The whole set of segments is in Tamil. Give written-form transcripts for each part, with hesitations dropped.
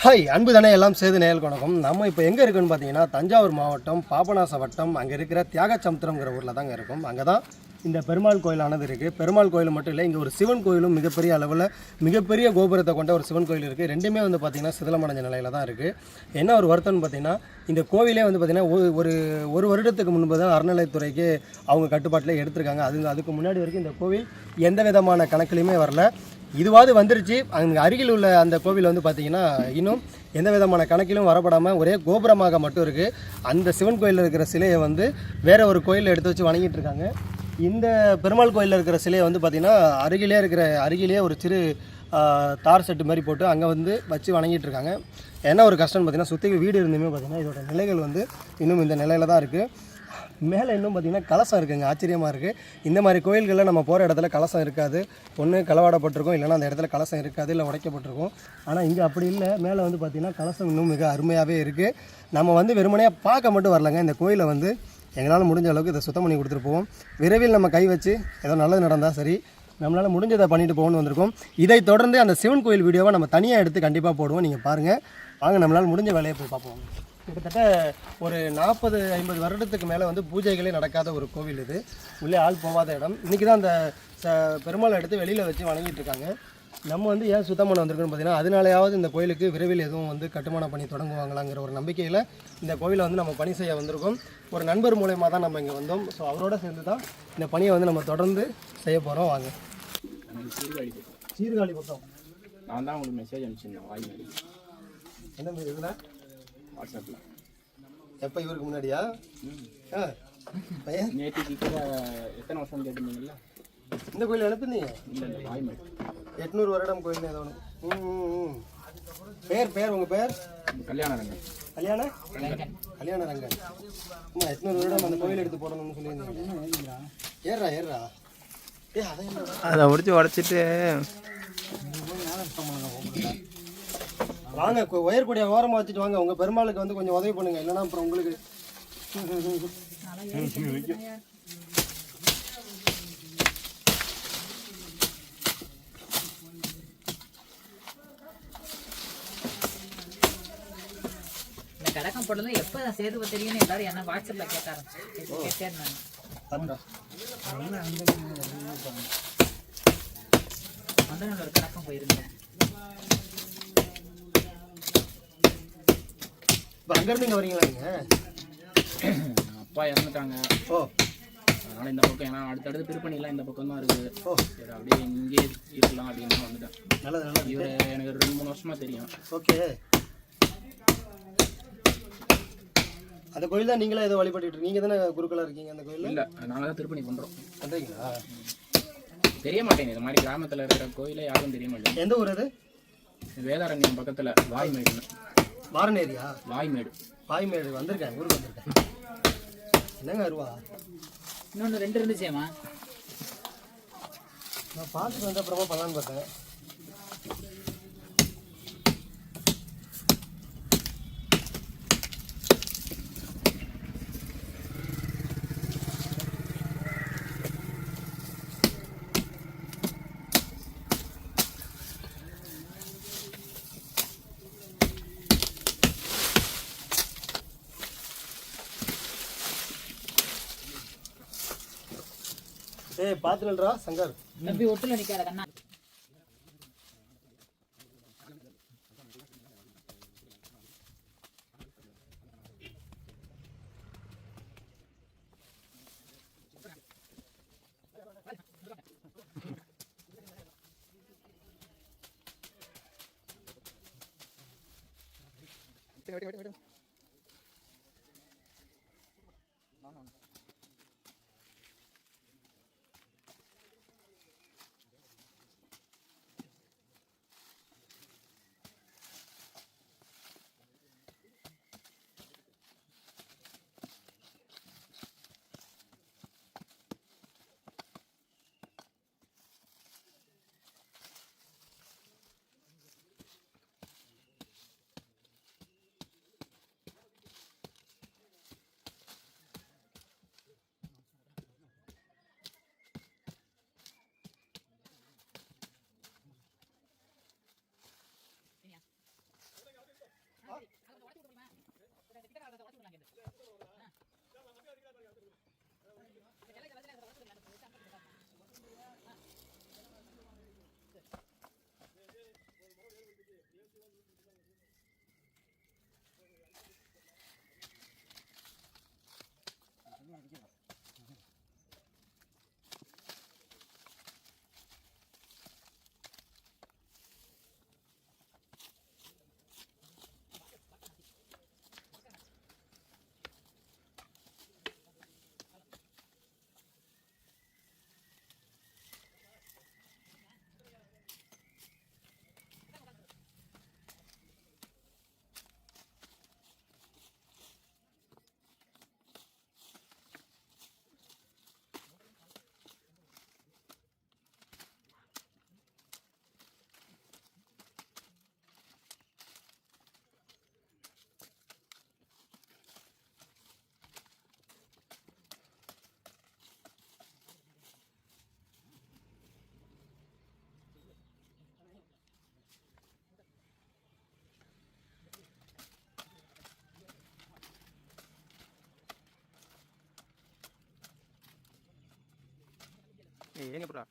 ஹாய் அன்பு தானே எல்லாம் சேது நேயல் வணக்கம். நம்ம இப்போ எங்கே இருக்குன்னு பார்த்தீங்கன்னா தஞ்சாவூர் மாவட்டம் பாபநாச வட்டம் அங்கே இருக்கிற தியாகச்சமுத்திரம்ங்கிற ஊரில் தாங்க இருக்கும். அங்கே தான் இந்த பெருமாள் கோயிலானது இருக்குது. பெருமாள் கோயில் மட்டும் இல்லை, இங்கே ஒரு சிவன் கோயிலும் மிகப்பெரிய அளவில் மிகப்பெரிய கோபுரத்தை கொண்ட ஒரு சிவன் கோயில் இருக்குது. ரெண்டுமே வந்து பார்த்திங்கன்னா சிதிலமடைஞ்ச நிலையில் தான் இருக்குது. என்ன ஒரு வருத்தம்னு பார்த்திங்கன்னா இந்த கோவிலே வந்து பார்த்திங்கன்னா ஒரு வருடத்துக்கு முன்பு தான் அறநிலையத்துறைக்கு அவங்க கட்டுப்பாட்டில் எடுத்திருக்காங்க. அதுக்கு முன்னாடி வரைக்கும் இந்த கோவில் எந்த விதமான கணக்குலையுமே வரல. இதுவாது வந்துருச்சு. அங்கே அருகில் உள்ள அந்த கோவில் வந்து பார்த்திங்கன்னா இன்னும் எந்த விதமான கணக்கிலும் வரப்படாமல் ஒரே கோபுரமாக மட்டும் இருக்குது. அந்த சிவன் கோயிலில் இருக்கிற சிலையை வந்து வேறு ஒரு கோயிலில் எடுத்து வச்சு வணங்கிட்டு இருக்காங்க. இந்த பெருமாள் கோயிலில் இருக்கிற சிலையை வந்து பார்த்திங்கன்னா அருகிலேயே ஒரு சிறு தார் செட்டு மாதிரி போட்டு அங்கே வந்து வச்சு வணங்கிட்டு இருக்காங்க. என்ன ஒரு கஷ்டம்னு பார்த்திங்கன்னா சுற்றி வீடு இருந்துமே பார்த்திங்கன்னா இதோட நிலைகள் வந்து இன்னும் இந்த நிலையில் தான் இருக்குது. மேலே இன்னும் பார்த்திங்கன்னா கலசம் இருக்குங்க. ஆச்சரியமாக இருக்குது. இந்த மாதிரி கோயில்களில் நம்ம போகிற இடத்துல கலசம் இருக்காது. ஒன்று களவாடப்பட்டிருக்கும், இல்லைனா அந்த இடத்துல கலசம் இருக்காது, இல்லை உடைக்கப்பட்டிருக்கும். ஆனால் இங்கே அப்படி இல்லை. மேலே வந்து பார்த்திங்கன்னா கலசம் இன்னும் மிக அருமையாகவே இருக்குது. நம்ம வந்து வெறுமனையாக பார்க்க மட்டும் வரலங்க. இந்த கோயிலை வந்து எங்களால் முடிஞ்ச அளவுக்கு இதை சுத்தம் பண்ணி கொடுத்துட்டு போவோம். விரைவில் நம்ம கை வச்சு ஏதோ நல்லது நடந்தால் சரி, நம்மளால் முடிஞ்சதை பண்ணிட்டு போகணும்னு வந்திருக்கோம். இதை தொடர்ந்து அந்த சிவன் கோயில் வீடியோவை நம்ம தனியாக எடுத்து கண்டிப்பாக போடுவோம். நீங்கள் பாருங்கள், வாங்க நம்மளால் முடிஞ்ச வேலையை போய் பார்ப்போம். கிட்டத்தட்ட ஒரு 40-50 வருடத்துக்கு மேலே வந்து பூஜைகளே நடக்காத ஒரு கோவில் இது. உள்ளே ஆள் போகாத இடம். இன்றைக்கி தான் அந்த பெருமாளை எடுத்து வெளியில் வச்சு வணங்கிட்டு இருக்காங்க. நம்ம வந்து ஏன் சுத்தம் பண்ண வந்திருக்கோன்னு பார்த்தீங்கன்னா அதனாலேயாவது இந்த கோயிலுக்கு விரைவில் எதுவும் வந்து கட்டுமான பணி தொடங்குவாங்களாங்கிற ஒரு நம்பிக்கையில் இந்த கோவிலை வந்து நம்ம பணி செய்ய வந்திருக்கோம். ஒரு நண்பர் மூலயமா தான் நம்ம இங்கே வந்தோம். ஸோ அவரோட சேர்ந்து தான் இந்த பணியை வந்து நம்ம தொடர்ந்து செய்ய போகிறோம். வாங்க. சீர்காழி பக்கம் நான் தான் உங்களுக்கு மெசேஜ் அனுப்பிச்சிருந்தேன். வாங்கி என்ன மாதிரி இதில் வாட்ஸ்அப்பில் எப்போ இவருக்கு முன்னாடியா? பையன் நேற்றுக்கு கூட எத்தனை வருஷம் கேட்டிருந்தீங்களா? இந்த கோயில் எழுப்புனீங்க? இல்லை இல்லை, வாய்மேடு 800 வருடம் கோயில் ஏதோ ஒன்று. பேர் உங்கள் பேர்? கல்யாணரங்கன். கல்யாணரங்கன். 800 வருடம் அந்த கோயில் எடுத்து போடணும்னு சொல்லியிருந்தீங்க. ஏறா அதை முடிச்சு உடச்சிட்டு வாங்க. ஒயர் கூடிய ஓரமாக வச்சுட்டு வாங்க. உங்கள் பெருமாளுக்கு வந்து கொஞ்சம் உதவி பண்ணுங்க. இல்லைன்னா அப்புறம் உங்களுக்கு கடக்கம் போட்டதும் எப்போ சேதுவை தெரியும்னு எல்லாரும் என்ன வாட்ஸ்அப்பில் கேட்க ஆரம்பிச்சேன். ஒரு கடக்கம் போயிருந்தேன். இப்போ அங்கேருந்து இங்கே வரீங்களா? நீங்கள் அப்பா இறந்துட்டாங்க. அதனால் இந்த பக்கம் ஏன்னா அடுத்தடுத்து திருப்பணிலாம் இந்த பக்கம் தான் இருக்குது. சரி அப்படியே இங்கே இருக்கலாம் அப்படின்னு வந்துட்டேன். நல்லது. இவர் எனக்கு 2-3 வருஷமாக தெரியும். ஓகே. அந்த கோயில் தான் நீங்களே ஏதோ வழிபட்டு நீங்கள் தானே குருக்களாக இருக்கீங்க அந்த கோயில்? இல்லை, நாங்கள் தான் திருப்பணி பண்ணுறோம். பண்ணுறீங்களா? தெரிய மாட்டேங்குது. இது மாதிரி கிராமத்தில் இருக்கிற கோயிலை யாரும் தெரிய மாட்டேங்குது. எந்த ஊர் அது? வேதாரண்யம் பக்கத்தில் வாய்மேடுன்னு. வாரணேரியா? வாய்மேடு வந்திருக்கேன். ஊருக்கு வந்திருக்கேன். என்னங்க அருவா? இன்னொன்று 2 இருந்துச்சேம்மா. நான் பார்த்துட்டு வந்து அப்புறமா பண்ணலான்னு பார்த்தேன். பாத்துலா சங்கர் தம்பி ஒட்டுல நிக்காத கண்ணா. ஏங்க ப்ரோ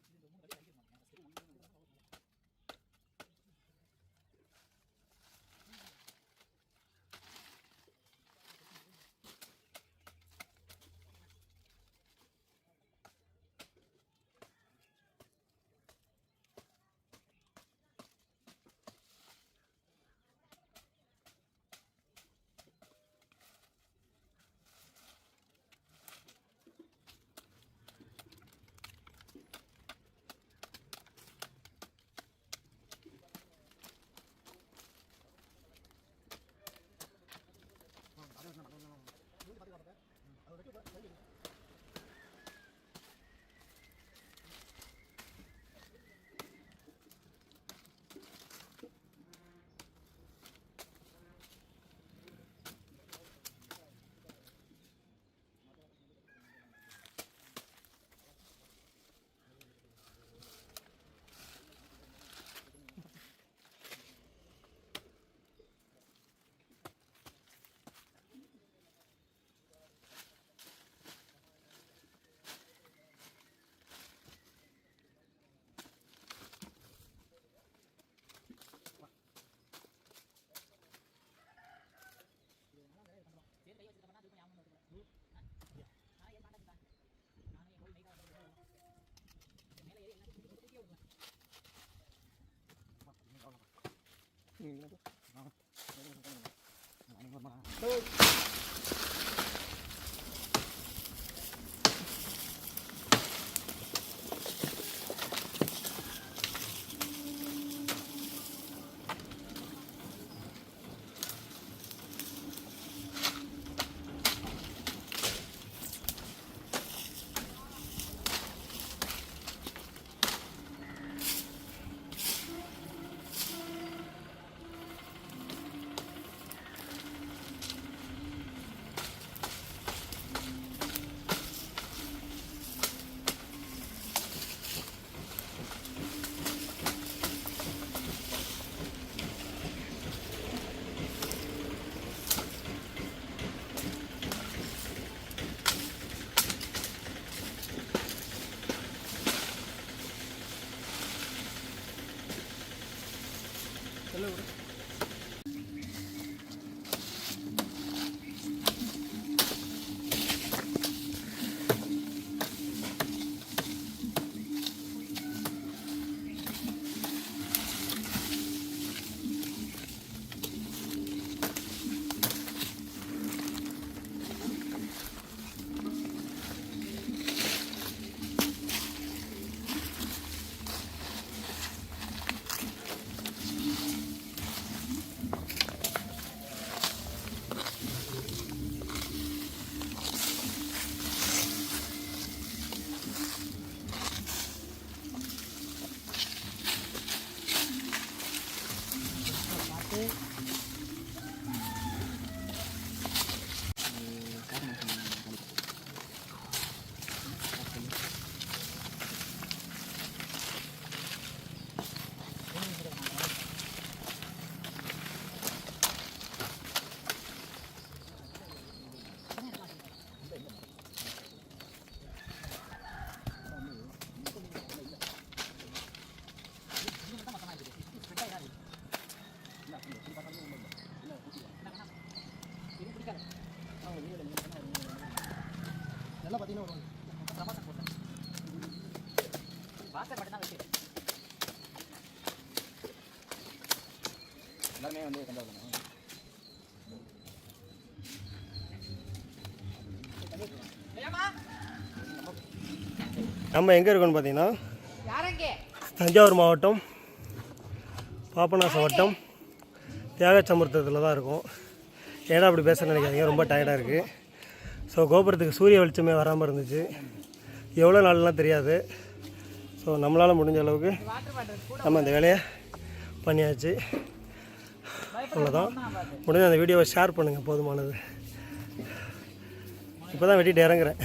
நல்லா பார்த்தீங்கன்னா ஒரு வாசல் மட்டும் தான் வச்சு எல்லாருமே வந்து தஞ்சாவூர் நம்ம எங்கே இருக்கோம்னு பார்த்தீங்கன்னா தஞ்சாவூர் மாவட்டம் பாபநாசம் வட்டம் தியாகச்சமுர்த்தத்தில் தான் இருக்கும். ஏன்னா அப்படி பேச நினைக்காதீங்க, ரொம்ப டயர்டாக இருக்குது. ஸோ கோபுரத்துக்கு சூரிய வெளிச்சமே வராமல் இருந்துச்சு, எவ்வளோ நாள்லாம் தெரியாது. ஸோ நம்மளால் முடிஞ்ச அளவுக்கு நம்ம அந்த வேலையை பண்ணியாச்சு. அவ்வளோதான், முடிஞ்ச அந்த வீடியோவை ஷேர் பண்ணுங்கள், போதுமானது. இப்போ தான் வெட்டிட்டு இறங்குறேன்,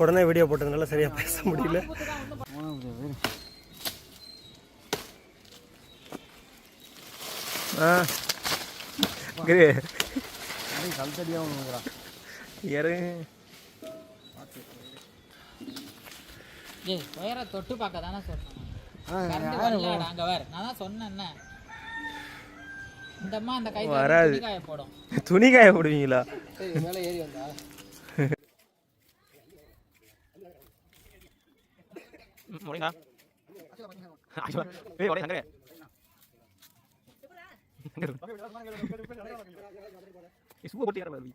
உடனே வீடியோ போட்டதுனால சரியாக பேச முடியல. ஏய் ஒயரை தொட்டு பார்க்க தானே சொன்னேன். கரண்ட் வரலடா அங்க வேற. நான் தான் சொன்னேன் என்ன. இந்த அம்மா அந்த கை வராது. காய போடும். துணி காய போடுவீங்களா? ஏய் மேலே ஏறி வந்தா முடியுங்களா? ஏய் ஒரே அங்கே சூப்பர் போட்டு யாரா வருவீங்க?